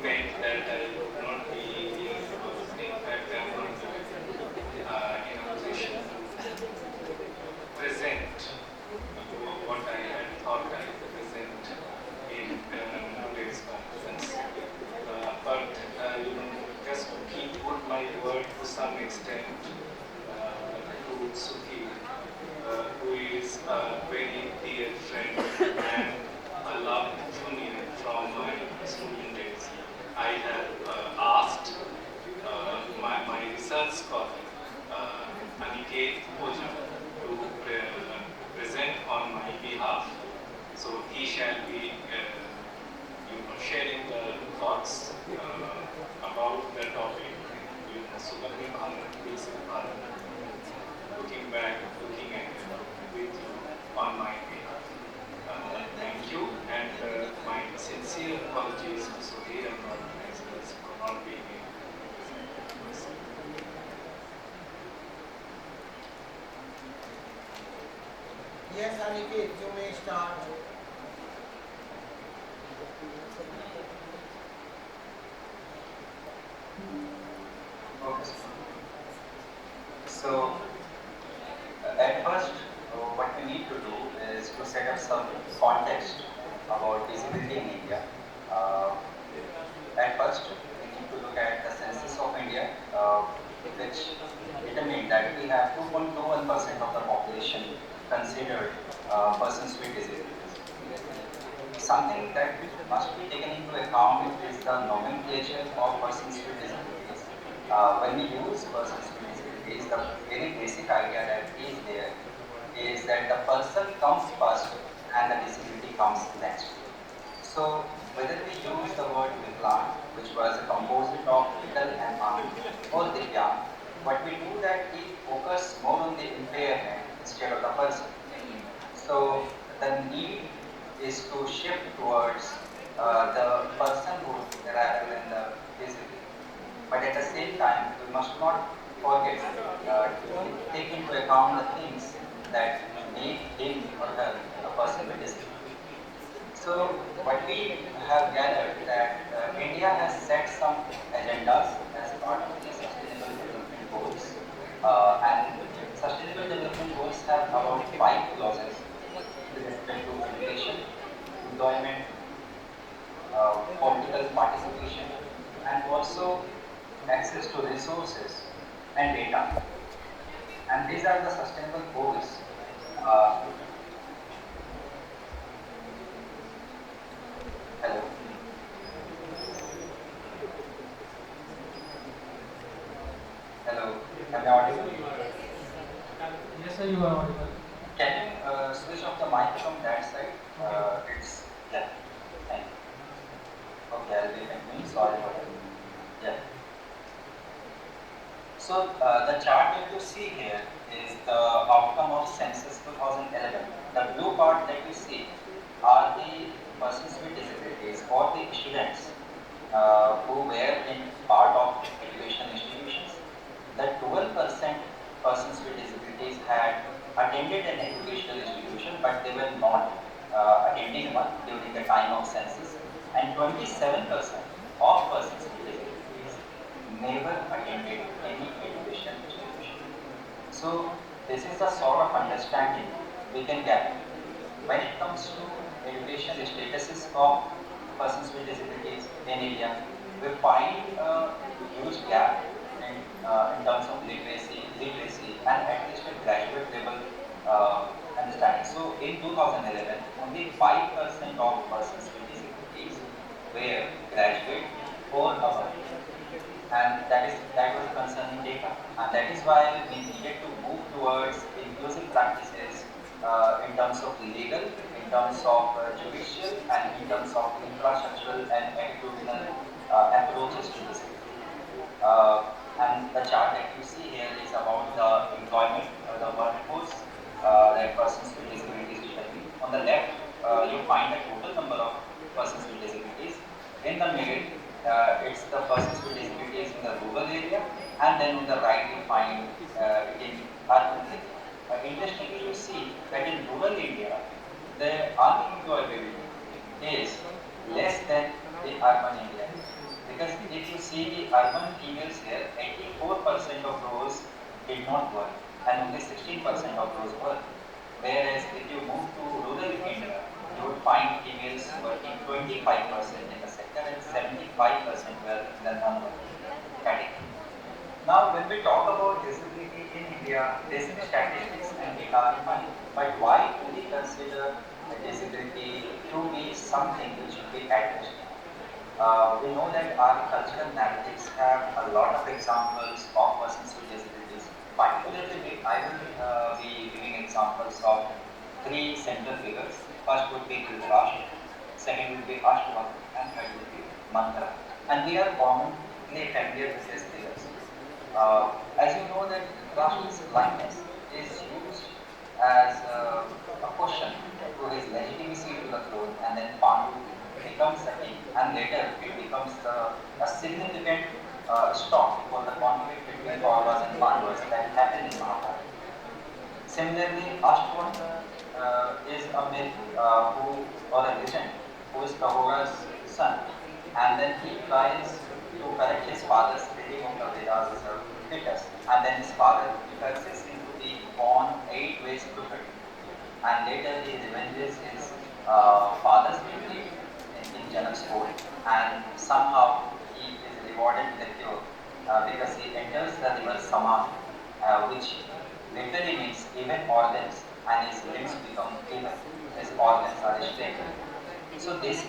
meant that I would not be here because in fact I'm not in a position to present what I had thought I would present in today's conference. But just to keep good my word to some extent, to Sukhi, who is a very dear friend and a loved junior from my student days. I have asked my research scholar, Aniket Ojha, to present on my behalf. So he shall be sharing the thoughts about the topic, Sugandhi Bharat, Viksit Bharat, looking back, looking ahead with you on my behalf. Thank you, and my sincere apologies to Sudhir and organizers for not being able to present myself. Yes, Aniket, you may start. Okay. So, at first, what we need to do is to set up some context about disability in India. Uh, at first, we need to look at the census of India, which determined that we have 2.21% of the population considered persons with disabilities. Something that must be taken into account is the nomenclature of persons with disabilities. When we use persons with disabilities, the very basic idea that is there is that the person comes first and the disability comes next. So whether we use the word Viklang, which was a composite of Vikal and Ang, or Divyang, what we do that we focus more on the impairment instead of the person. So the need is to shift towards the personhood rather than the disability. But at the same time, we must not forget to take into account the things that make him or her a person with disability. So what we have gathered that India has set some agendas as part of the Sustainable Development Goals, and Sustainable Development Goals have about 5 clauses with respect to education, employment, political participation, and also access to resources and data. And these are the sustainable goals. Uh, hello. Hello. Am I audible? Yes, sir, you are audible. Can you switch off the mic from that side? It's yeah. Thank you. Okay, I'll be continuing. Sorry for that. Yeah. So the chart that you see here is the outcome of census 2011. The blue part that you see are the persons with disabilities or the students who were in part of educational institutions. The 12% persons with disabilities had attended an educational institution, but they were not attending one during the time of census, and 27% of persons with disabilities never attended any educational institution. So this is the sort of understanding we can get when it comes to education statuses of persons with disabilities in India. We find a huge gap in terms of literacy, and at least a graduate level understanding. So in 2011, only 5% of persons with disabilities were graduate or above, and that was a concerning data, and that is why we needed to move towards inclusive practices in terms of legal, in terms of judicial, and in terms of infrastructural and attitudinal approaches to this. And the chart that you see here is about the employment, the workforce that persons with disabilities determine. On the left, you find the total number of persons with disabilities. In the middle, it's the persons with disabilities in the rural area, and then on the right, you find it in urban area. Interestingly, you see that in rural India, the unemployability is less than in urban India. see the urban females here, 84% of those did not work and only 16% of those worked. Whereas if you move to rural India, you would find females working 25% in the sector and 75% were in the non-working category. Now, when we talk about disability in India, basic statistics and data are fine. But why do we consider a disability to be something which should be addressed? We know that our cultural narratives have a lot of examples of persons with disabilities. Particularly, I will be giving examples of three central figures. First would be Dhritarashtra, second would be Ashwagandha, and third would be Mantra. And we are commonly familiar with these figures. As you know that Dhritarashtra's blindness is used as a question to his legitimacy to the throne, and then Pandu becomes the king, and later it becomes a significant stop for the conflict between Kauravas and Pandavas that happened in Mahanta. Similarly, Ashwagandha is a myth or a legend who is Kahora's son, and then he tries to correct his father's reading of the Vedas as a fetus, and then his father curses him to be born 8 ways crooked, and later he revenges his father's defeat in Janak's court, and somehow he is rewarded with a cure because he enters the river Saman, which literally means even organs, and his limbs become even. His organs are straightened. So this